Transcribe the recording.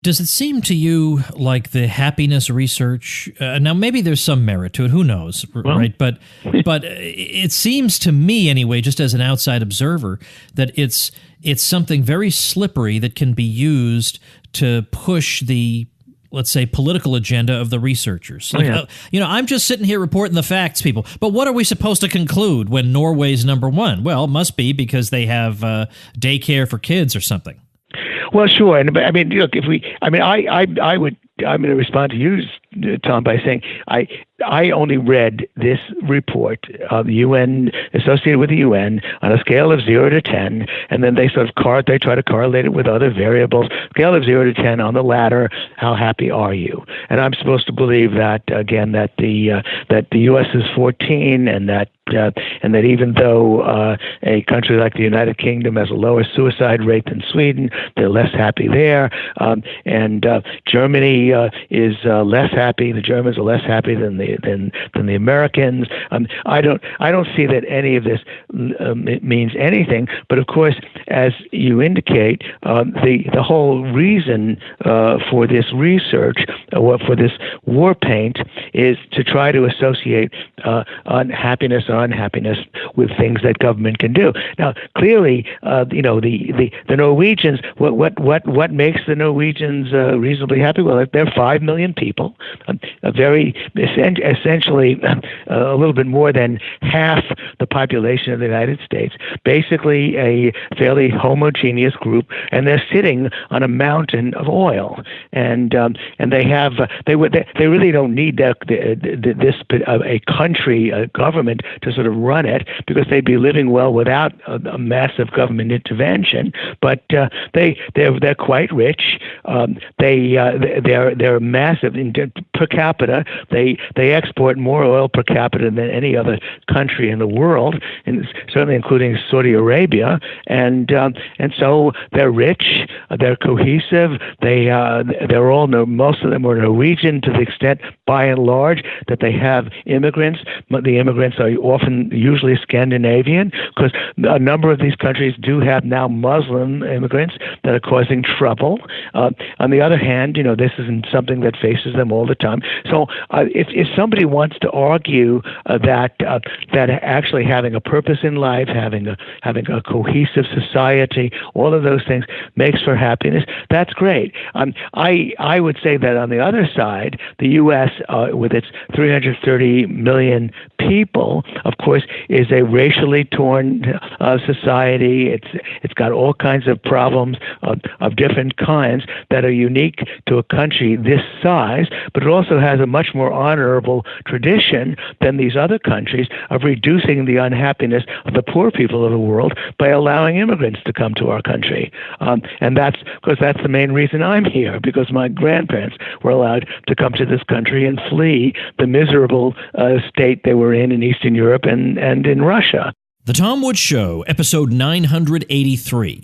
Does it seem to you like the happiness research? Now, maybe there's some merit to it. Who knows, right? But it seems to me, anyway, just as an outside observer, that it's something very slippery that can be used to push the, let's say, political agenda of the researchers. I'm just sitting here reporting the facts, people. But what are we supposed to conclude when Norway's number one? Well, it must be because they have daycare for kids or something. Well, sure. And I mean, look, I'm going to respond to you, Tom, by saying I only read this report of the UN, associated with the UN, on a scale of 0 to 10, and then they try to correlate it with other variables. Scale of 0 to 10 on the ladder, how happy are you? And I'm supposed to believe that again that the U.S. is 14, and that even though a country like the United Kingdom has a lower suicide rate than Sweden, they're less happy there, and Germany is less happy. The Germans are less happy than the Americans. I don't see that any of this means anything. But of course, as you indicate, the whole reason for this research, for this war paint, is to try to associate unhappiness or unhappiness with things that government can do. Now, clearly, the Norwegians. What makes the Norwegians reasonably happy? Well, they're 5 million people, essentially a little bit more than half the population of the United States. Basically, a fairly homogeneous group, and they're sitting on a mountain of oil, and they really don't need a country, a government to sort of run it, because they'd be living well without a massive government intervention. But they're quite rich. They're massive per capita. They export more oil per capita than any other country in the world, and certainly including Saudi Arabia. And so they're rich. They're cohesive. They're all most of them are Norwegian, to the extent, by and large, that they have immigrants. The immigrants are usually Scandinavian, because a number of these countries do have now Muslim immigrants that are causing trouble. On the other hand, this isn't something that faces them all the time. So if somebody wants to argue that actually having a purpose in life, having a cohesive society, all of those things makes for happiness, that's great. I would say that on the other side, the U.S., with its 330 million people, of course, is a racially torn society. It's got all kinds of problems of different kinds that are unique to a country this size, but it also has a much more honorable tradition than these other countries of reducing the unhappiness of the poor people of the world by allowing immigrants to come to our country. And that's the main reason I'm here, because my grandparents were allowed to come to this country and flee the miserable state they were in Eastern Europe and in Russia. The Tom Woods Show, episode 983.